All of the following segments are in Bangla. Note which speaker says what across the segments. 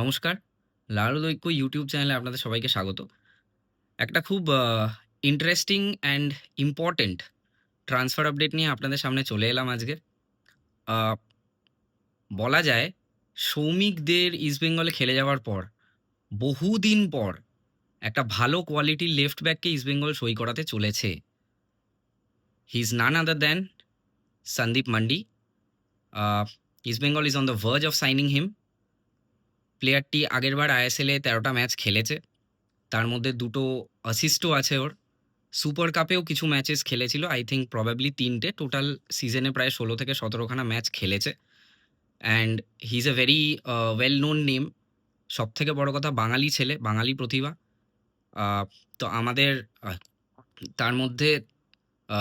Speaker 1: নমস্কার। লালু দৈক্য ইউটিউব চ্যানেলে আপনাদের সবাইকে স্বাগত। একটা খুব interesting and important transfer update নিয়ে আপনাদের সামনে চলে এলাম আজকে। আ বলা যায় সৌমিকদের ইস্টবেঙ্গলে খেলে যাওয়ার পর, বহুদিন পর একটা ভালো কোয়ালিটির লেফট ব্যাককে ইস্টবেঙ্গল সই করাতে চলেছে। He is none other than Sandip Mandi. Uh East Bengal is on the verge of signing him. প্লেয়ারটি আগেরবার আইএসএলে ১৩ টা ম্যাচ খেলেছে। তার মধ্যে ২ টো অ্যাসিস্টও আছে ওর। সুপার কাপেও কিছু ম্যাচেস খেলেছিল। আই থিংক প্রবাবলি ৩ টে। টোটাল সিজনে প্রায় ১৬ থেকে ১৭ খানা ম্যাচ খেলেছে। And he is a very well known name. সবথেকে বড় কথা বাঙালি ছেলে, বাঙালি প্রতিভা। আ তো আমাদের আ তার মধ্যে আ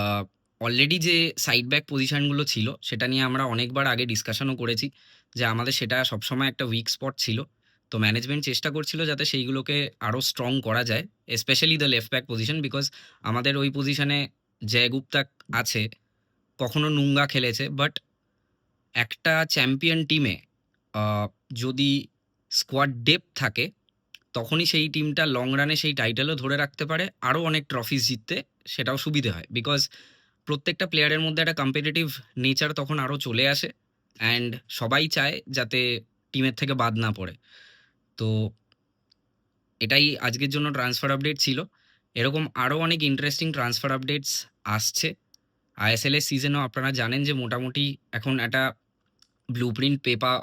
Speaker 1: অলরেডি যে সাইড ব্যাক পজিশনগুলো ছিল, সেটা নিয়ে আমরা অনেকবার আগে ডিসকাশনও করেছি যে আমাদের সেটা সবসময় একটা উইক স্পট ছিল। তো ম্যানেজমেন্ট চেষ্টা করছিল যাতে সেইগুলোকে আরো স্ট্রং করা যায়। Specially the left back position because আমাদের ওই পজিশনে জয় গুপ্তা আছে, কখনো নুঙ্গা খেলেছে। বাট একটা চ্যাম্পিয়ন টিমে আ যদি স্কোয়াড ডেপথ থাকে, তখনই সেই টিমটা লং রানে সেই টাইটেলও ধরে রাখতে পারে। আরো অনেক ট্রফিজ জিততে সেটাও সুবিধে হয়। বিকজ প্রত্যেকটা প্লেয়ারের মধ্যে একটা কম্পিটিটিভ নেচার তখন আরো চলে আসে। অ্যান্ড সবাই চায় যাতে টিমের থেকে বাদ না পড়ে। তো এটাই আজকের জন্য ট্রান্সফার আপডেট ছিল। এরকম আরো অনেক ইন্টারেস্টিং ট্রান্সফার আপডেটস আসছে। আইএসএল এর সিজনেও আপনারা জানেন যে মোটামুটি এখন একটা ব্লুপ্রিন্ট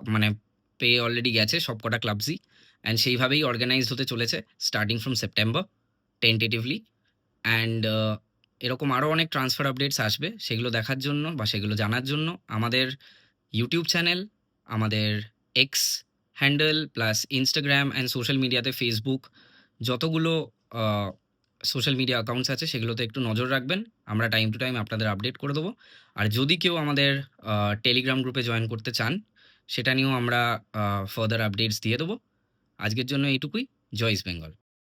Speaker 1: মানে পেয়ে অলরেডি গেছে সবকটা ক্লাবসই। অ্যান্ড সেইভাবেই অর্গানাইজড হতে চলেছে starting from September tentatively. And এরকম আরো অনেক ট্রান্সফার আপডেটস আসবে। সেগুলো দেখার জন্য বা সেগুলো জানার জন্য আমাদের ইউটিউব চ্যানেল, আমাদের x handle plus Instagram and social মিডিয়াতে ফেসবুক যতগুলো সোশ্যাল মিডিয়া অ্যাকাউন্টস আছে সেগুলোতে একটু নজর রাখবেন। আমরা টাইম টু টাইম আপনাদের আপডেট করে দেবো। আর যদি কেউ আমাদের টেলিগ্রাম গ্রুপে জয়েন করতে চান, সেটা নিয়েও আমরা ফার্দার আপডেটস দিয়ে দেবো। আজকের জন্য এইটুকুই। জয় ইস্ট বেঙ্গল।